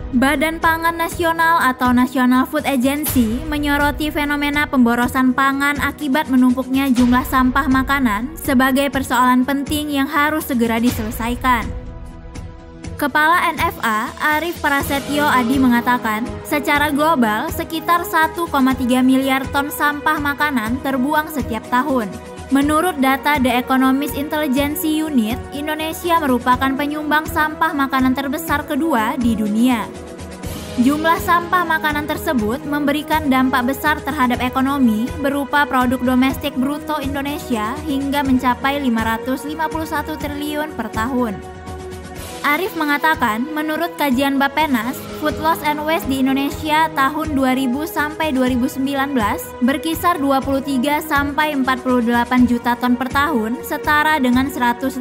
Badan Pangan Nasional atau National Food Agency menyoroti fenomena pemborosan pangan akibat menumpuknya jumlah sampah makanan sebagai persoalan penting yang harus segera diselesaikan. Kepala NFA, Arief Prasetyo Adi mengatakan, secara global sekitar 1,3 miliar ton sampah makanan terbuang setiap tahun. Menurut data The Economist Intelligence Unit, Indonesia merupakan penyumbang sampah makanan terbesar kedua di dunia. Jumlah sampah makanan tersebut memberikan dampak besar terhadap ekonomi berupa produk domestik bruto Indonesia hingga mencapai 551 triliun per tahun. Arief mengatakan, menurut kajian Bappenas, food loss and waste di Indonesia tahun 2000 sampai 2019 berkisar 23 sampai 48 juta ton per tahun, setara dengan 115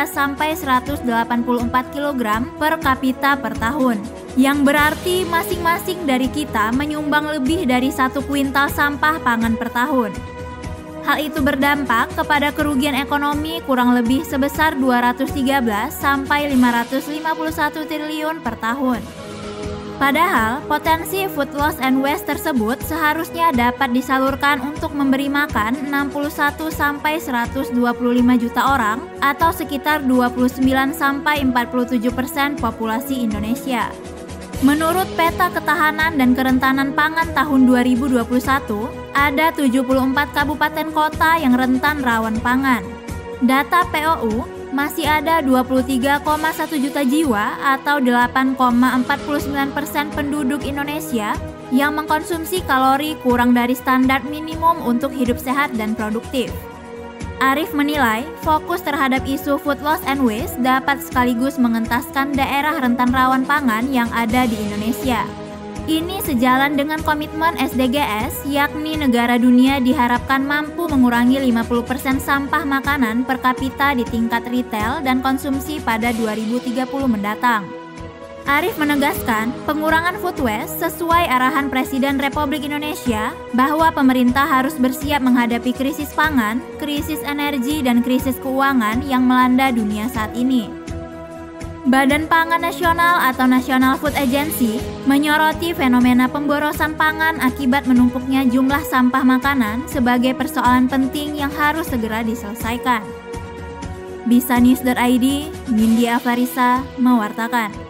sampai 184 kg per kapita per tahun. Yang berarti masing-masing dari kita menyumbang lebih dari 1 kuintal sampah pangan per tahun. Hal itu berdampak kepada kerugian ekonomi kurang lebih sebesar 213 sampai 551 triliun per tahun. Padahal, potensi food loss and waste tersebut seharusnya dapat disalurkan untuk memberi makan 61 sampai 125 juta orang atau sekitar 29 sampai 47% populasi Indonesia. Menurut peta ketahanan dan kerentanan pangan tahun 2021, ada 74 kabupaten kota yang rentan rawan pangan. Data POU, masih ada 23,1 juta jiwa atau 8,49% penduduk Indonesia yang mengkonsumsi kalori kurang dari standar minimum untuk hidup sehat dan produktif. Arief menilai, fokus terhadap isu food loss and waste dapat sekaligus mengentaskan daerah rentan rawan pangan yang ada di Indonesia. Ini sejalan dengan komitmen SDGs, yakni negara dunia diharapkan mampu mengurangi 50% sampah makanan per kapita di tingkat retail dan konsumsi pada 2030 mendatang. Arief menegaskan, pengurangan food waste sesuai arahan Presiden Republik Indonesia bahwa pemerintah harus bersiap menghadapi krisis pangan, krisis energi, dan krisis keuangan yang melanda dunia saat ini. Badan Pangan Nasional atau National Food Agency menyoroti fenomena pemborosan pangan akibat menumpuknya jumlah sampah makanan sebagai persoalan penting yang harus segera diselesaikan. Bisanews.id, Nindya Farisa, mewartakan.